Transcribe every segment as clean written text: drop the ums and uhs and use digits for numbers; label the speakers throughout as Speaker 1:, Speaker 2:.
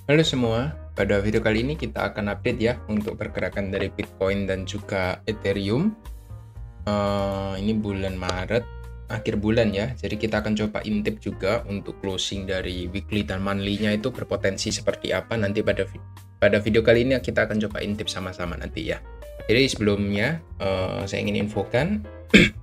Speaker 1: Halo semua, pada video kali ini kita akan update ya untuk pergerakan dari Bitcoin dan juga Ethereum. Ini bulan Maret, akhir bulan ya, jadi kita akan coba intip juga untuk closing dari weekly dan monthly-nya itu berpotensi seperti apa nanti pada video kali ini kita akan coba intip sama-sama nanti ya. Jadi sebelumnya saya ingin infokan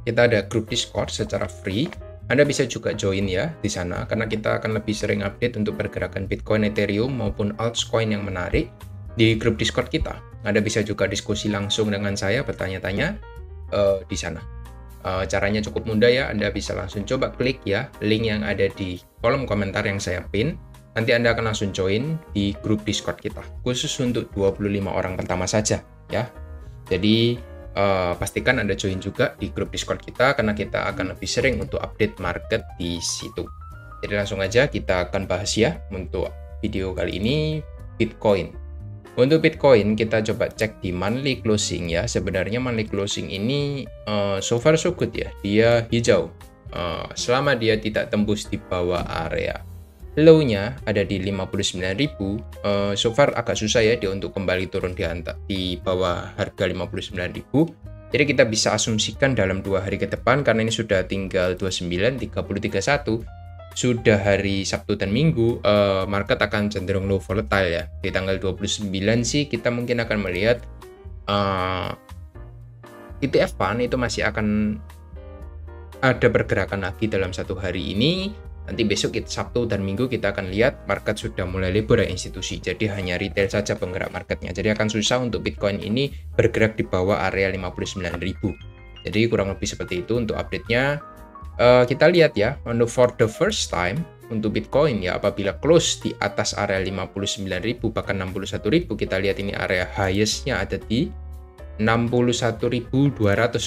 Speaker 1: kita ada grup Discord secara free. Anda bisa juga join ya di sana karena kita akan lebih sering update untuk pergerakan Bitcoin, Ethereum maupun altcoin yang menarik di grup Discord kita. Anda bisa juga diskusi langsung dengan saya, bertanya-tanya di sana. Caranya cukup mudah ya, Anda bisa langsung coba klik ya link yang ada di kolom komentar yang saya pin. Nanti Anda akan langsung join di grup Discord kita, khusus untuk 25 orang pertama saja ya. Jadi pastikan Anda join juga di grup Discord kita karena kita akan lebih sering untuk update market di situ. Jadi langsung aja kita akan bahas ya untuk video kali ini Bitcoin. Untuk Bitcoin kita coba cek di monthly closing ya. Sebenarnya monthly closing ini so far so good ya. Dia hijau. Selama dia tidak tembus di bawah area low-nya ada di 59.000, so far agak susah ya dia untuk kembali turun di bawah harga 59.000. Jadi kita bisa asumsikan dalam 2 hari ke depan, karena ini sudah tinggal 29, 30, 31, sudah hari Sabtu dan Minggu, market akan cenderung low volatile ya. Di tanggal 29 sih kita mungkin akan melihat ETF Fund itu masih akan ada pergerakan lagi dalam 1 hari ini. Nanti besok Sabtu dan Minggu kita akan lihat market sudah mulai libur ya institusi. Jadi hanya retail saja penggerak marketnya. Jadi akan susah untuk Bitcoin ini bergerak di bawah area 59.000. Jadi kurang lebih seperti itu untuk update-nya. Kita lihat ya, for the first time untuk Bitcoin ya, apabila close di atas area 59.000 bahkan 61.000, kita lihat ini area highest-nya ada di 61.200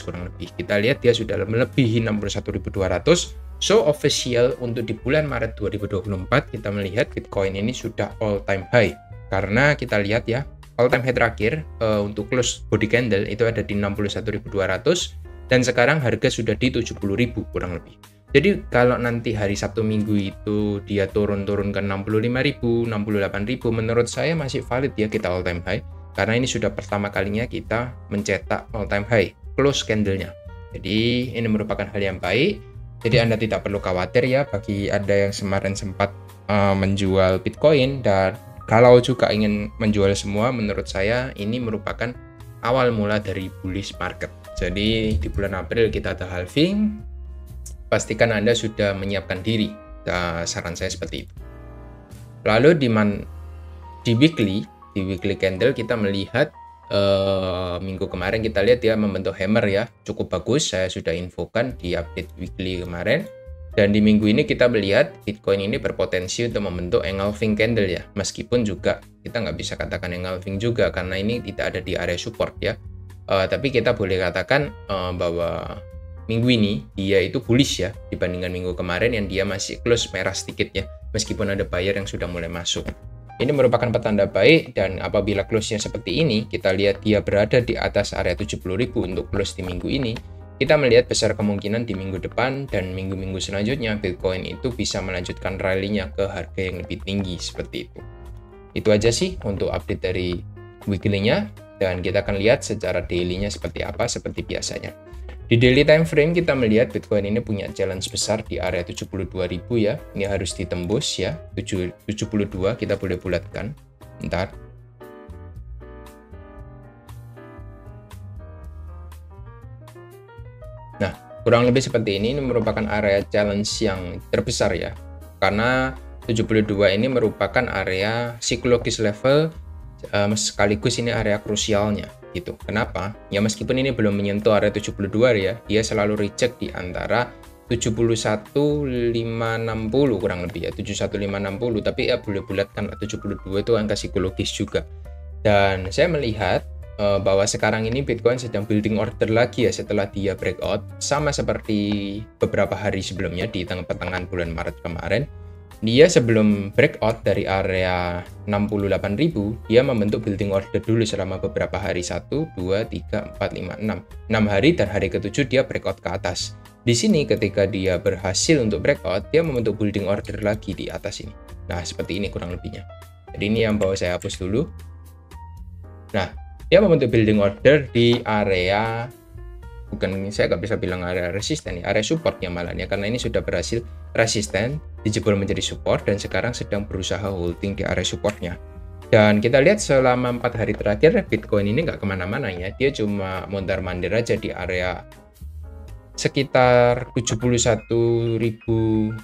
Speaker 1: kurang lebih. Kita lihat dia sudah melebihi 61.200. So official untuk di bulan Maret 2024 kita melihat Bitcoin ini sudah all time high. Karena kita lihat ya, all time high terakhir untuk close body candle itu ada di 61.200 dan sekarang harga sudah di 70.000 kurang lebih. Jadi kalau nanti hari Sabtu Minggu itu dia turun ke 65.000, 68.000, menurut saya masih valid ya kita all time high. Karena ini sudah pertama kalinya kita mencetak all time high close candle-nya. Jadi ini merupakan hal yang baik. Jadi Anda tidak perlu khawatir ya bagi Anda yang kemarin sempat menjual Bitcoin, dan kalau juga ingin menjual semua, menurut saya ini merupakan awal mula dari bullish market. Jadi di bulan April kita ada halving, pastikan Anda sudah menyiapkan diri. Saran saya seperti itu. Lalu di weekly candle kita melihat minggu kemarin kita lihat dia membentuk hammer ya, cukup bagus. Saya sudah infokan di update weekly kemarin, dan di minggu ini kita melihat Bitcoin ini berpotensi untuk membentuk engulfing candle ya, meskipun juga kita nggak bisa katakan engulfing juga karena ini tidak ada di area support ya. Tapi kita boleh katakan bahwa minggu ini dia itu bullish ya dibandingkan minggu kemarin yang dia masih close merah sedikit ya, meskipun ada buyer yang sudah mulai masuk. Ini merupakan petanda baik, dan apabila close-nya seperti ini, kita lihat dia berada di atas area 70.000 untuk close di minggu ini, kita melihat besar kemungkinan di minggu depan dan minggu-minggu selanjutnya Bitcoin itu bisa melanjutkan rally-nya ke harga yang lebih tinggi seperti itu. Itu aja sih untuk update dari weekly-nya, dan kita akan lihat secara daily-nya seperti apa seperti biasanya. Di daily time frame kita melihat Bitcoin ini punya challenge besar di area 72.000 ya. Ini harus ditembus ya. 72 kita boleh bulatkan. Bentar. Nah, kurang lebih seperti ini merupakan area challenge yang terbesar ya. Karena 72 ini merupakan area psikologis level, sekaligus ini area krusialnya gitu. Kenapa? Ya meskipun ini belum menyentuh area 72 ya, dia selalu reject di antara 71.560 kurang lebih ya, 71.560, tapi ya boleh bulatkan 72 itu angka psikologis juga. Dan saya melihat bahwa sekarang ini Bitcoin sedang building order lagi ya setelah dia breakout, sama seperti beberapa hari sebelumnya di pertengahan bulan Maret kemarin. Dia sebelum breakout dari area 68.000, dia membentuk building order dulu selama beberapa hari, 1, 2, 3, 4, 5, 6 hari, dan hari ke-7 dia breakout ke atas. Di sini ketika dia berhasil untuk breakout, dia membentuk building order lagi di atas ini. Nah, seperti ini kurang lebihnya. Jadi ini yang bawah saya hapus dulu. Nah, dia membentuk building order di area, bukan, saya nggak bisa bilang area resisten ya, area supportnya malah ya, karena ini sudah berhasil resisten, dijebol menjadi support, dan sekarang sedang berusaha holding di area supportnya. Dan kita lihat selama 4 hari terakhir Bitcoin ini nggak kemana-mana ya, dia cuma mondar-mandir aja di area sekitar 71.200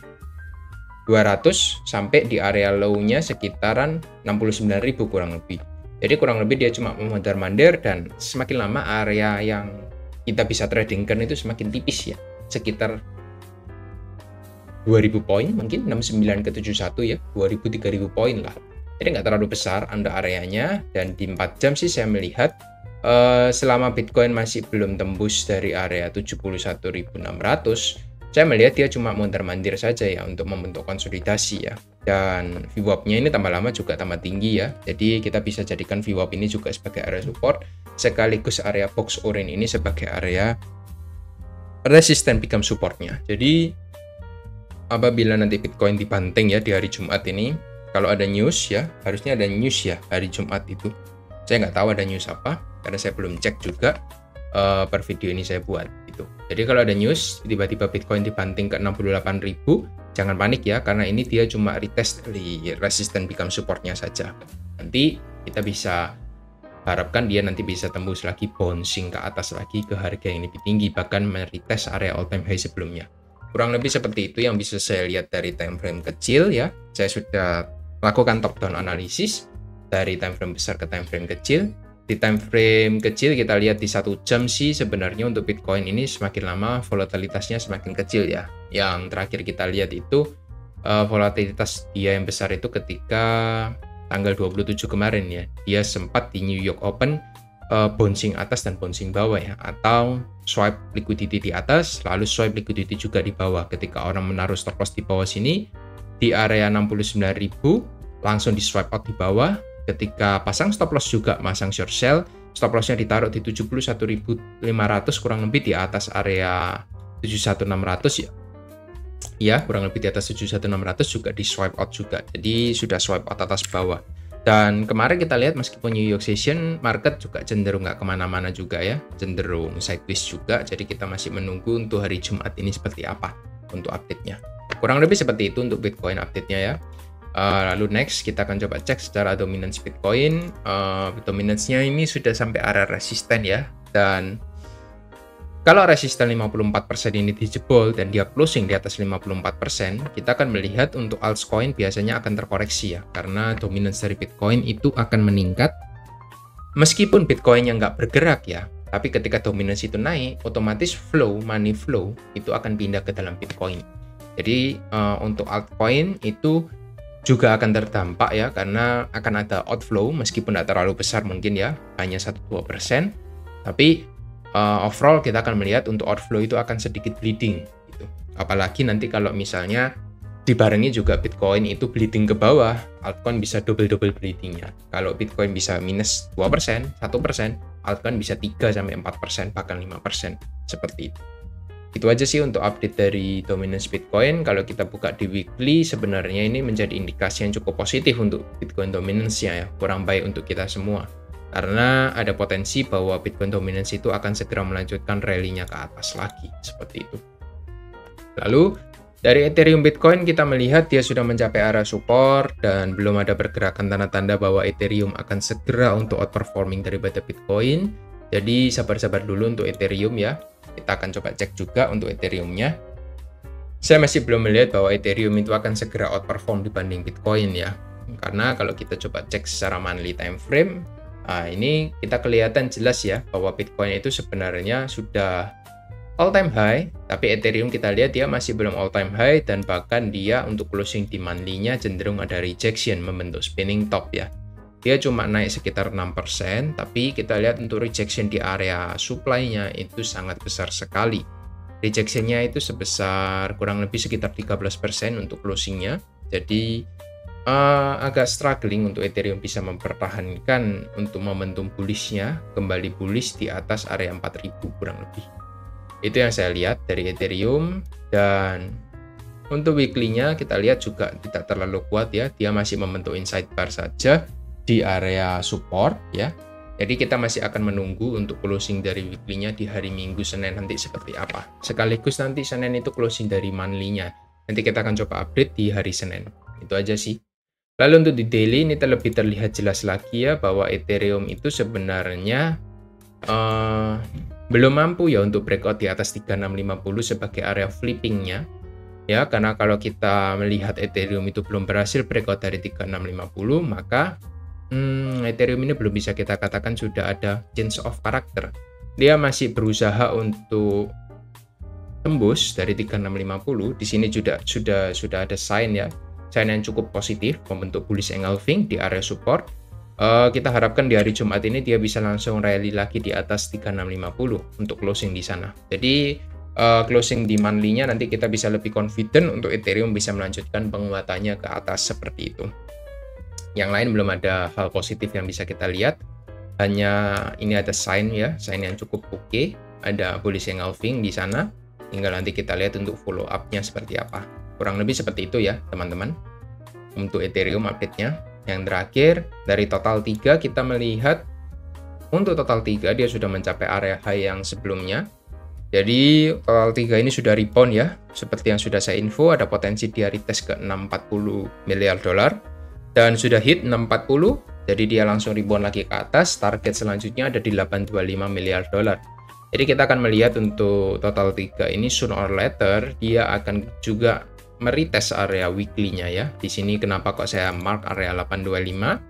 Speaker 1: sampai di area low-nya sekitaran 69.000 kurang lebih. Jadi kurang lebih dia cuma mondar-mandir, dan semakin lama area yang kita bisa tradingkan itu semakin tipis ya, sekitar 2000 poin, mungkin 69 ke 71 ya, 2000-3000 poin lah. Jadi nggak terlalu besar under areanya, dan di 4 jam sih saya melihat selama Bitcoin masih belum tembus dari area 71.600, saya melihat dia cuma mondar-mandir saja ya untuk membentuk konsolidasi ya. Dan VWAP-nya ini tambah lama juga tambah tinggi ya. Jadi kita bisa jadikan VWAP ini juga sebagai area support, sekaligus area box orange ini sebagai area resisten become supportnya. Jadi apabila nanti Bitcoin dibanting ya di hari Jumat ini, kalau ada news ya, harusnya ada news ya hari Jumat itu. Saya nggak tahu ada news apa, karena saya belum cek juga per video ini saya buat gitu. Jadi kalau ada news tiba-tiba Bitcoin dibanting ke 68.000, jangan panik ya, karena ini dia cuma retest dari resisten become supportnya saja. Nanti kita bisa harapkan dia nanti bisa tembus lagi, bouncing ke atas lagi ke harga yang lebih tinggi, bahkan meretest area all time high sebelumnya. Kurang lebih seperti itu yang bisa saya lihat dari time frame kecil ya. Saya sudah lakukan top down analisis dari time frame besar ke time frame kecil. Di time frame kecil kita lihat di 1 jam sih sebenarnya untuk Bitcoin ini semakin lama volatilitasnya semakin kecil ya. Yang terakhir kita lihat itu volatilitas dia yang besar itu ketika tanggal 27 kemarin ya. Dia sempat di New York Open bouncing atas dan bouncing bawah ya, atau swipe liquidity di atas lalu swipe liquidity juga di bawah. Ketika orang menaruh stop loss di bawah sini di area 69.000 langsung di swipe out di bawah. Ketika pasang stop loss juga masang short sell, stop lossnya ditaruh di 71.500 kurang lebih di atas area 71.600 ya. Ya, kurang lebih di atas 71.600 juga di swipe out juga. Jadi sudah swipe out atas bawah. Dan kemarin kita lihat meskipun New York Session market juga cenderung nggak kemana-mana juga ya, cenderung sideways juga. Jadi kita masih menunggu untuk hari Jumat ini seperti apa untuk update-nya. Kurang lebih seperti itu untuk Bitcoin update-nya ya. Lalu next kita akan coba cek secara dominance Bitcoin. Dominance-nya ini sudah sampai area resisten ya. Dan kalau resisten 54% ini dijebol dan dia closing di atas 54%, kita akan melihat untuk altcoin biasanya akan terkoreksi ya, karena dominance dari Bitcoin itu akan meningkat. Meskipun Bitcoin yang nggak bergerak ya, tapi ketika dominance itu naik, otomatis money flow itu akan pindah ke dalam Bitcoin. Jadi untuk altcoin itu juga akan terdampak ya, karena akan ada outflow meskipun tidak terlalu besar mungkin ya, hanya 1-2%, tapi overall kita akan melihat untuk outflow itu akan sedikit bleeding gitu. Apalagi nanti kalau misalnya dibarengi juga Bitcoin itu bleeding ke bawah, altcoin bisa double bleedingnya. Kalau Bitcoin bisa minus 2%, 1%, altcoin bisa 3-4%, bahkan 5%, seperti itu. Itu aja sih untuk update dari dominance Bitcoin. Kalau kita buka di weekly, sebenarnya ini menjadi indikasi yang cukup positif untuk Bitcoin dominance-nya ya, kurang baik untuk kita semua. Karena ada potensi bahwa Bitcoin dominance itu akan segera melanjutkan rally-nya ke atas lagi, seperti itu. Lalu, dari Ethereum Bitcoin kita melihat dia sudah mencapai area support dan belum ada pergerakan tanda-tanda bahwa Ethereum akan segera untuk outperforming daripada Bitcoin. Jadi sabar-sabar dulu untuk Ethereum ya. Kita akan coba cek juga untuk Ethereum-nya. Saya masih belum melihat bahwa Ethereum itu akan segera outperform dibanding Bitcoin ya. Karena kalau kita coba cek secara monthly time frame, ini kita kelihatan jelas ya bahwa Bitcoin itu sebenarnya sudah all time high, tapi Ethereum kita lihat dia masih belum all time high, dan bahkan dia untuk closing di monthly-nya cenderung ada rejection membentuk spinning top ya. Dia cuma naik sekitar 6%, tapi kita lihat untuk rejection di area supply-nya itu sangat besar sekali. Rejection-nya itu sebesar kurang lebih sekitar 13% untuk closing-nya. Jadi agak struggling untuk Ethereum bisa mempertahankan untuk momentum bullish-nya kembali bullish di atas area 4.000 kurang lebih. Itu yang saya lihat dari Ethereum. Dan Untuk weekly-nya kita lihat juga tidak terlalu kuat ya, dia masih membentuk inside bar saja di area support ya. Jadi kita masih akan menunggu untuk closing dari weekly-nya di hari Minggu Senin nanti seperti apa. Sekaligus nanti Senin itu closing dari monthly-nya. Nanti kita akan coba update di hari Senin. Itu aja sih. Lalu untuk di daily ini lebih terlihat jelas lagi ya bahwa Ethereum itu sebenarnya belum mampu ya untuk breakout di atas 3650 sebagai area flipping-nya. Ya, karena kalau kita melihat Ethereum itu belum berhasil breakout dari 3650, maka Ethereum ini belum bisa kita katakan sudah ada change of character. Dia masih berusaha untuk tembus dari 3650. Di sini sudah ada sign ya, sign yang cukup positif membentuk bullish engulfing di area support. Kita harapkan di hari Jumat ini dia bisa langsung rally lagi di atas 3650 untuk closing di sana. Jadi closing di monthly-nya nanti kita bisa lebih confident untuk Ethereum bisa melanjutkan penguatannya ke atas seperti itu. Yang lain belum ada hal positif yang bisa kita lihat. Hanya ini ada sign ya, sign yang cukup oke. Ada bullish engulfing di sana. Tinggal nanti kita lihat untuk follow up-nya seperti apa. Kurang lebih seperti itu ya teman-teman. Untuk Ethereum update-nya. Yang terakhir dari total 3 kita melihat untuk total 3 dia sudah mencapai area high yang sebelumnya. Jadi total 3 ini sudah rebound ya. Seperti yang sudah saya info, ada potensi dia retest ke 640 miliar dolar dan sudah hit 640. Jadi dia langsung rebound lagi ke atas. Target selanjutnya ada di 825 miliar dolar. Jadi kita akan melihat untuk total 3 ini sooner or later dia akan juga meretest area weekly-nya ya. Di sini kenapa kok saya mark area 825?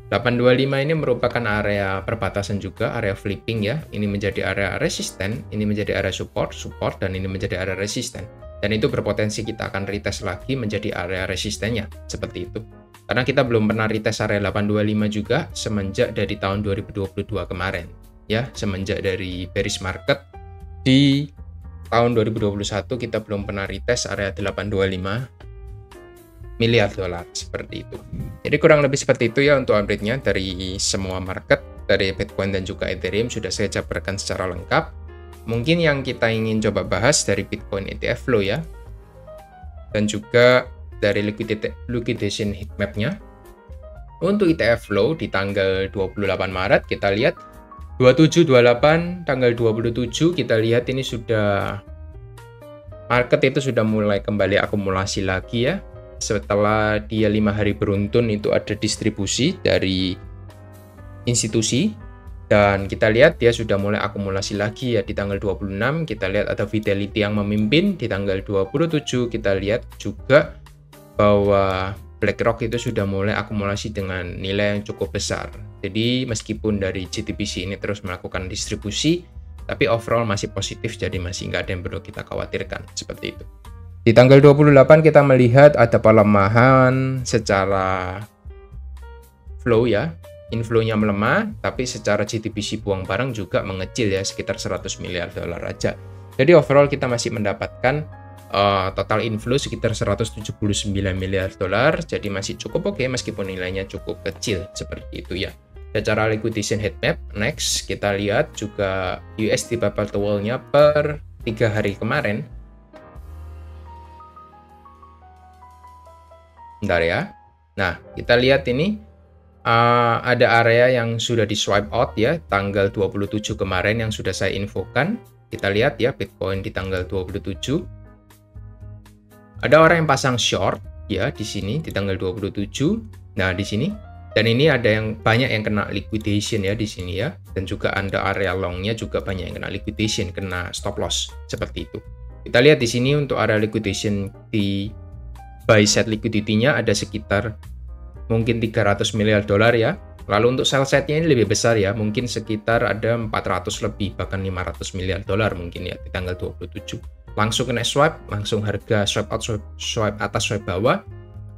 Speaker 1: 825 ini merupakan area perbatasan juga, area flipping ya. Ini menjadi area resisten, ini menjadi area support, dan ini menjadi area resisten. Dan itu berpotensi kita akan retest lagi menjadi area resistennya, seperti itu. Karena kita belum pernah retest area 825 juga semenjak dari tahun 2022 kemarin. Ya, semenjak dari bearish market di tahun 2021 kita belum pernah retest area 825 miliar dolar seperti itu. Jadi kurang lebih seperti itu ya untuk update-nya dari semua market, dari Bitcoin dan juga Ethereum sudah saya jabarkan secara lengkap. Mungkin yang kita ingin coba bahas dari Bitcoin ETF flow ya, dan juga dari liquidation heatmap-nya. Untuk ETF flow di tanggal 28 Maret kita lihat 27-28 tanggal 27 kita lihat ini sudah market itu sudah mulai kembali akumulasi lagi ya. Setelah dia 5 hari beruntun itu ada distribusi dari institusi dan kita lihat dia sudah mulai akumulasi lagi ya di tanggal 26 kita lihat ada Fidelity yang memimpin, di tanggal 27 kita lihat juga bahwa BlackRock itu sudah mulai akumulasi dengan nilai yang cukup besar. Jadi meskipun dari GTBC ini terus melakukan distribusi tapi overall masih positif, jadi masih nggak ada yang perlu kita khawatirkan seperti itu. Di tanggal 28 kita melihat ada pelemahan secara flow ya. Inflow-nya melemah, tapi secara GTBC buang barang juga mengecil ya, sekitar 100 miliar dolar aja. Jadi overall kita masih mendapatkan total inflow sekitar 179 miliar dolar. Jadi masih cukup oke meskipun nilainya cukup kecil seperti itu ya. Secara liquidation heatmap, next kita lihat juga USD Paper Wall-nya per 3 hari kemarin. Bentar ya. Nah, kita lihat ini ada area yang sudah di swipe out ya, tanggal 27 kemarin yang sudah saya infokan. Kita lihat ya, Bitcoin di tanggal 27. Ada orang yang pasang short ya di sini di tanggal 27. Nah, di sini. Dan ini ada yang banyak yang kena liquidation ya di sini ya. Dan juga ada area long-nya juga banyak yang kena liquidation, kena stop loss seperti itu. Kita lihat di sini untuk area liquidation di buy side liquidity-nya ada sekitar mungkin 300 miliar dolar ya. Lalu untuk sell side-nya ini lebih besar ya, mungkin sekitar ada 400 lebih, bahkan 500 miliar dolar mungkin ya di tanggal 27. Langsung kena swipe, langsung harga swipe out, swipe atas, swipe bawah.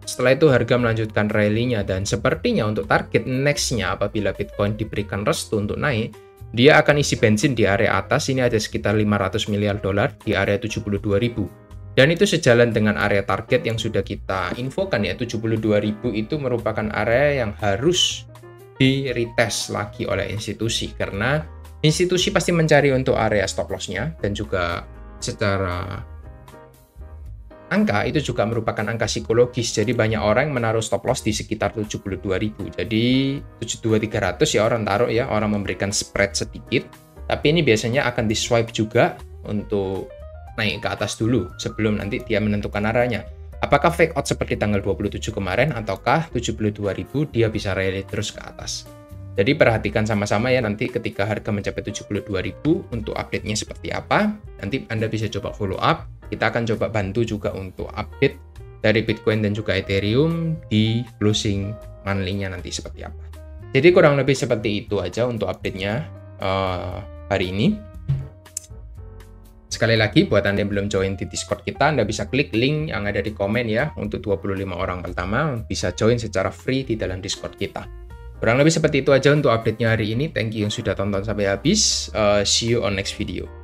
Speaker 1: Setelah itu harga melanjutkan rally-nya dan sepertinya untuk target next-nya apabila Bitcoin diberikan restu untuk naik, dia akan isi bensin di area atas, ini ada sekitar 500 miliar dolar di area 72.000. Dan itu sejalan dengan area target yang sudah kita infokan ya, 72.000 itu merupakan area yang harus di retest lagi oleh institusi. Karena institusi pasti mencari untuk area stop loss-nya dan juga secara angka itu juga merupakan angka psikologis. Jadi banyak orang yang menaruh stop loss di sekitar 72.000. Jadi 72.300 ya orang taruh ya, orang memberikan spread sedikit. Tapi ini biasanya akan di swipe juga untuk naik ke atas dulu sebelum nanti dia menentukan arahnya. Apakah fake out seperti tanggal 27 kemarin ataukah 72.000 dia bisa rally terus ke atas. Jadi perhatikan sama-sama ya nanti ketika harga mencapai 72.000 untuk update-nya seperti apa. Nanti Anda bisa coba follow up. Kita akan coba bantu juga untuk update dari Bitcoin dan juga Ethereum di closing monthly-nya nanti seperti apa. Jadi kurang lebih seperti itu aja untuk update-nya hari ini. Sekali lagi, buat Anda yang belum join di Discord kita, Anda bisa klik link yang ada di komen ya. Untuk 25 orang pertama, bisa join secara free di dalam Discord kita. Kurang lebih seperti itu aja untuk update-nya hari ini. Thank you yang sudah tonton sampai habis. See you on next video.